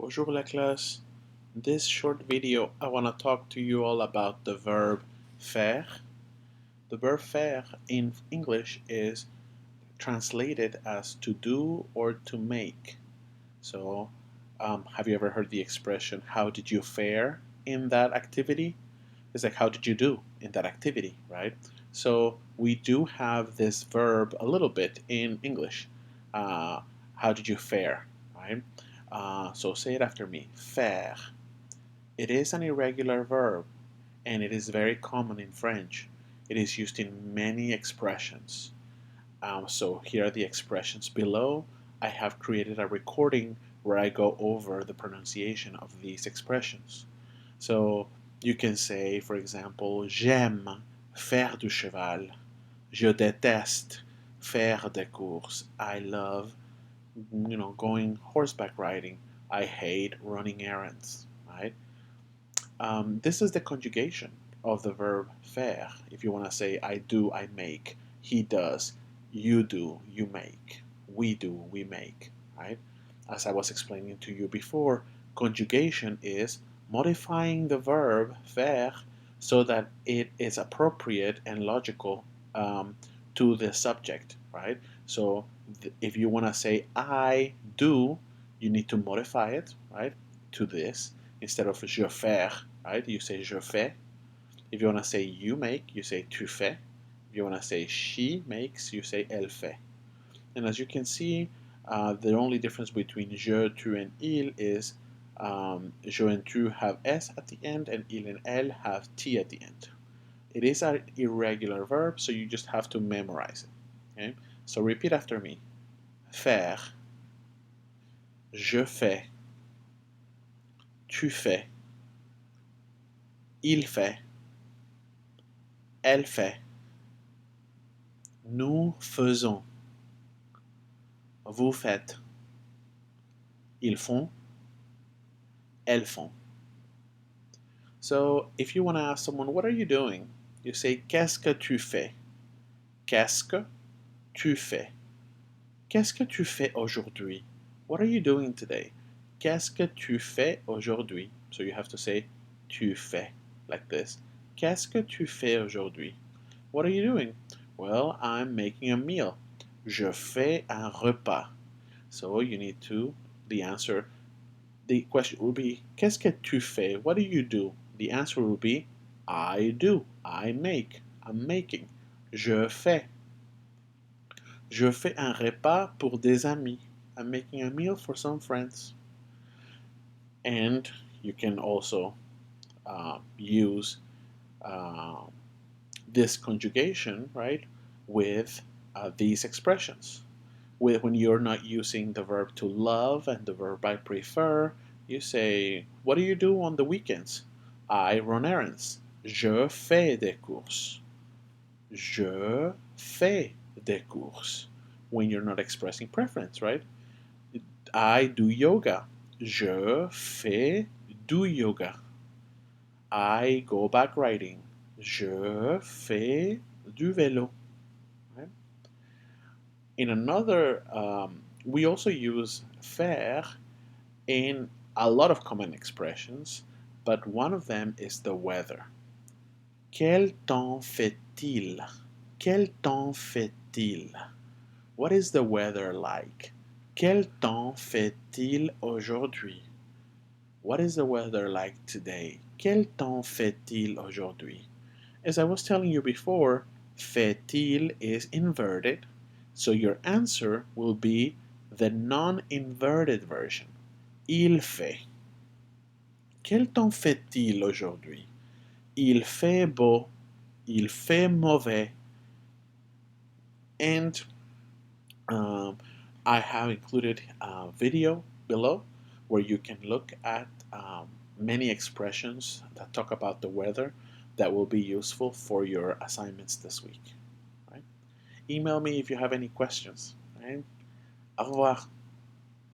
Bonjour la classe. In this short video, I want to talk to you all about the verb faire. The verb faire in English is translated as to do or to make. So, have you ever heard the expression, how did you fare in that activity? It's like, how did you do in that activity, right? So, we do have this verb a little bit in English. How did you fare, right? So say it after me. Faire. It is an irregular verb, and it is very common in French. It is used in many expressions. So here are the expressions below. I have created a recording where I go over the pronunciation of these expressions. So you can say, for example, j'aime faire du cheval. Je déteste faire des courses. I love going horseback riding. I hate running errands, right? This is the conjugation of the verb faire. If you want to say, I do, I make, he does, you do, you make, we do, we make, right? As I was explaining to you before, conjugation is modifying the verb faire so that it is appropriate and logical to the subject, right? So if you want to say I do, you need to modify it, right, to this. Instead of je faire, right, you say je fais. If you want to say you make, you say tu fais. If you want to say she makes, you say elle fait. And as you can see, the only difference between je, tu, and il is je and tu have s at the end, and il and elle have t at the end. It is an irregular verb, so you just have to memorize it. Okay? So repeat after me. Faire, je fais, tu fais, il fait, elle fait, nous faisons, vous faites, ils font, elles font. So if you want to ask someone, what are you doing? You say, qu'est-ce que tu fais? Qu'est-ce que tu fais? Qu'est-ce que tu fais aujourd'hui? What are you doing today? Qu'est-ce que tu fais aujourd'hui? So you have to say, tu fais, like this. Qu'est-ce que tu fais aujourd'hui? What are you doing? Well, I'm making a meal. Je fais un repas. So you need to, the question will be, qu'est-ce que tu fais? What do you do? The answer will be, I do, I make, I'm making. Je fais. Je fais un repas pour des amis. I'm making a meal for some friends. And you can also use this conjugation, right, with these expressions. When you're not using the verb to love and the verb I prefer, you say, what do you do on the weekends? I run errands. Je fais des courses. Je fais des courses. When you're not expressing preference, right? I do yoga. Je fais du yoga. I go back riding. Je fais du vélo. Right? In another, we also use faire in a lot of common expressions, but one of them is the weather. Quel temps fait-il? Quel temps fait-il? What is the weather like? Quel temps fait-il aujourd'hui? What is the weather like today? Quel temps fait-il aujourd'hui? As I was telling you before, fait-il is inverted, so your answer will be the non-inverted version. Il fait. Quel temps fait-il aujourd'hui? Il fait beau. Il fait mauvais. And I have included a video below where you can look at many expressions that talk about the weather that will be useful for your assignments this week. Right? Email me if you have any questions. Right? Au revoir.